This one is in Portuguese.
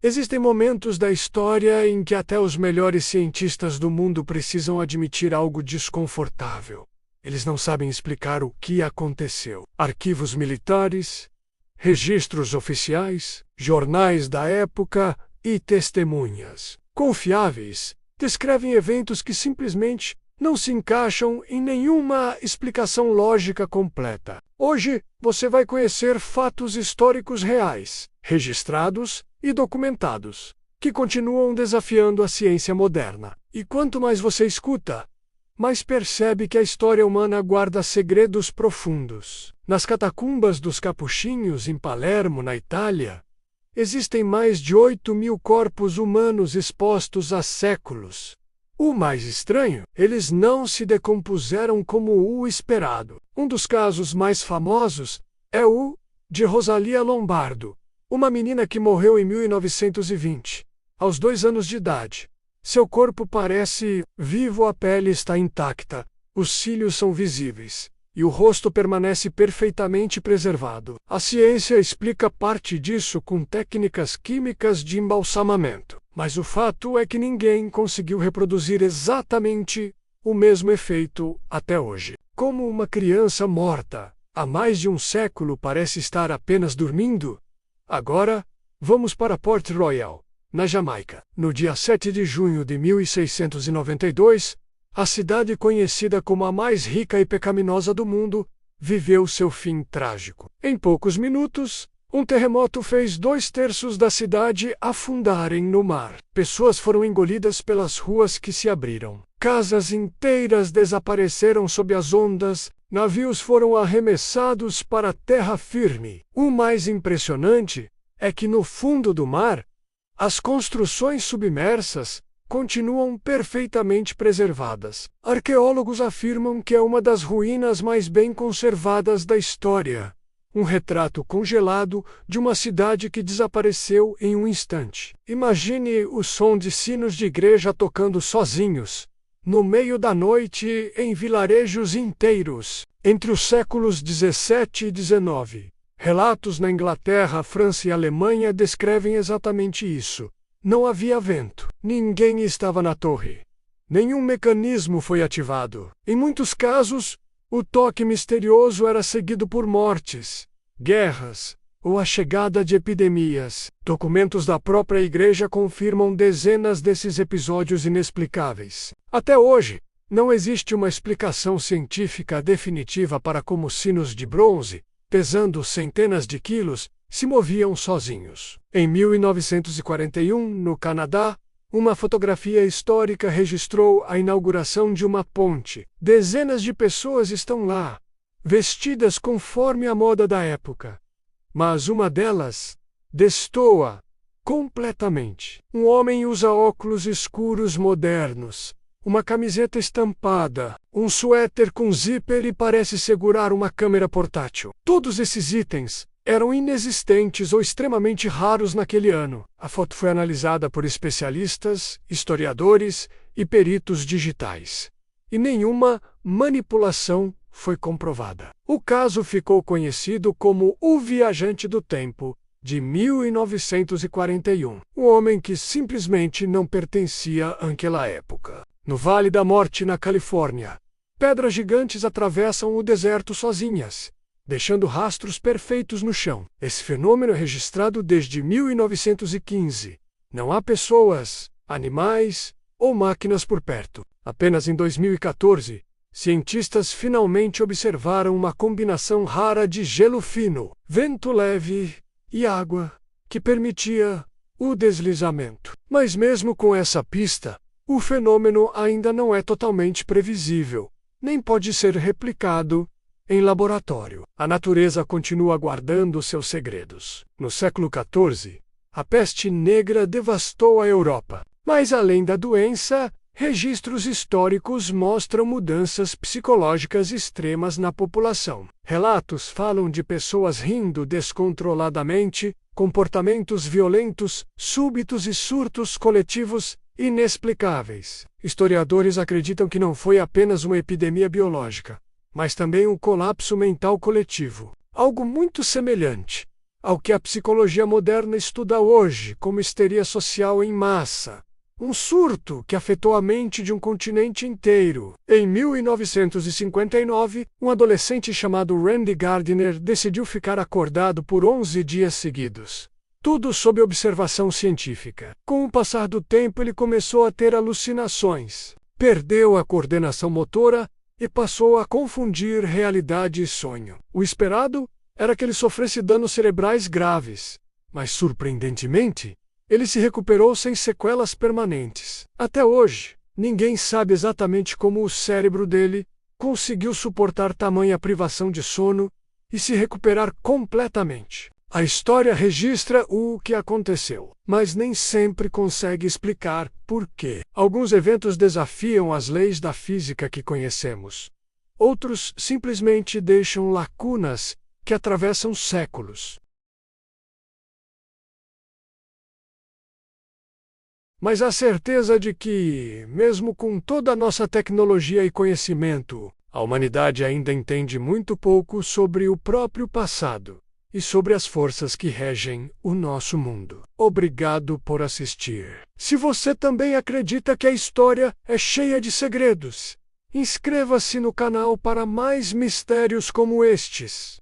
Existem momentos da história em que até os melhores cientistas do mundo precisam admitir algo desconfortável. Eles não sabem explicar o que aconteceu. Arquivos militares, registros oficiais, jornais da época e testemunhas confiáveis descrevem eventos que simplesmente não se encaixam em nenhuma explicação lógica completa. Hoje, você vai conhecer fatos históricos reais, registrados e documentados, que continuam desafiando a ciência moderna. E quanto mais você escuta, mais percebe que a história humana guarda segredos profundos. Nas catacumbas dos Capuchinhos, em Palermo, na Itália, existem mais de 8.000 corpos humanos expostos há séculos. O mais estranho, eles não se decompuseram como o esperado. Um dos casos mais famosos é o de Rosalia Lombardo, uma menina que morreu em 1920, aos 2 anos de idade. Seu corpo parece vivo, a pele está intacta, os cílios são visíveis, e o rosto permanece perfeitamente preservado. A ciência explica parte disso com técnicas químicas de embalsamamento. Mas o fato é que ninguém conseguiu reproduzir exatamente o mesmo efeito até hoje. Como uma criança morta há mais de um século parece estar apenas dormindo, agora vamos para Port Royal, na Jamaica. No dia 7 de junho de 1692, a cidade conhecida como a mais rica e pecaminosa do mundo viveu seu fim trágico. Em poucos minutos, um terremoto fez 2/3 da cidade afundarem no mar. Pessoas foram engolidas pelas ruas que se abriram. Casas inteiras desapareceram sob as ondas. Navios foram arremessados para a terra firme. O mais impressionante é que no fundo do mar, as construções submersas continuam perfeitamente preservadas. Arqueólogos afirmam que é uma das ruínas mais bem conservadas da história. Um retrato congelado de uma cidade que desapareceu em um instante. Imagine o som de sinos de igreja tocando sozinhos, no meio da noite, em vilarejos inteiros. Entre os séculos 17 e 19, relatos na Inglaterra, França e Alemanha descrevem exatamente isso. Não havia vento. Ninguém estava na torre. Nenhum mecanismo foi ativado. Em muitos casos, o toque misterioso era seguido por mortes, guerras ou a chegada de epidemias. Documentos da própria igreja confirmam dezenas desses episódios inexplicáveis. Até hoje, não existe uma explicação científica definitiva para como sinos de bronze, pesando centenas de quilos, se moviam sozinhos. Em 1941, no Canadá, uma fotografia histórica registrou a inauguração de uma ponte. Dezenas de pessoas estão lá, vestidas conforme a moda da época. Mas uma delas destoa completamente. Um homem usa óculos escuros modernos, uma camiseta estampada, um suéter com zíper e parece segurar uma câmera portátil. Todos esses itens eram inexistentes ou extremamente raros naquele ano. A foto foi analisada por especialistas, historiadores e peritos digitais. E nenhuma manipulação foi comprovada. O caso ficou conhecido como O Viajante do Tempo, de 1941. Um homem que simplesmente não pertencia àquela época. No Vale da Morte, na Califórnia, pedras gigantes atravessam o deserto sozinhas, deixando rastros perfeitos no chão. Esse fenômeno é registrado desde 1915. Não há pessoas, animais ou máquinas por perto. Apenas em 2014, cientistas finalmente observaram uma combinação rara de gelo fino, vento leve e água, que permitia o deslizamento. Mas mesmo com essa pista, o fenômeno ainda não é totalmente previsível, nem pode ser replicado em laboratório. A natureza continua guardando seus segredos. No século XIV, a peste negra devastou a Europa. Mas além da doença, registros históricos mostram mudanças psicológicas extremas na população. Relatos falam de pessoas rindo descontroladamente, comportamentos violentos, súbitos e surtos coletivos inexplicáveis. Historiadores acreditam que não foi apenas uma epidemia biológica, mas também um colapso mental coletivo. Algo muito semelhante ao que a psicologia moderna estuda hoje como histeria social em massa, um surto que afetou a mente de um continente inteiro. Em 1959, um adolescente chamado Randy Gardner decidiu ficar acordado por 11 dias seguidos. Tudo sob observação científica. Com o passar do tempo, ele começou a ter alucinações, perdeu a coordenação motora e passou a confundir realidade e sonho. O esperado era que ele sofresse danos cerebrais graves, mas, surpreendentemente, ele se recuperou sem sequelas permanentes. Até hoje, ninguém sabe exatamente como o cérebro dele conseguiu suportar tamanha privação de sono e se recuperar completamente. A história registra o que aconteceu, mas nem sempre consegue explicar por quê. Alguns eventos desafiam as leis da física que conhecemos. Outros simplesmente deixam lacunas que atravessam séculos. Mas a certeza de que, mesmo com toda a nossa tecnologia e conhecimento, a humanidade ainda entende muito pouco sobre o próprio passado e sobre as forças que regem o nosso mundo. Obrigado por assistir. Se você também acredita que a história é cheia de segredos, inscreva-se no canal para mais mistérios como estes.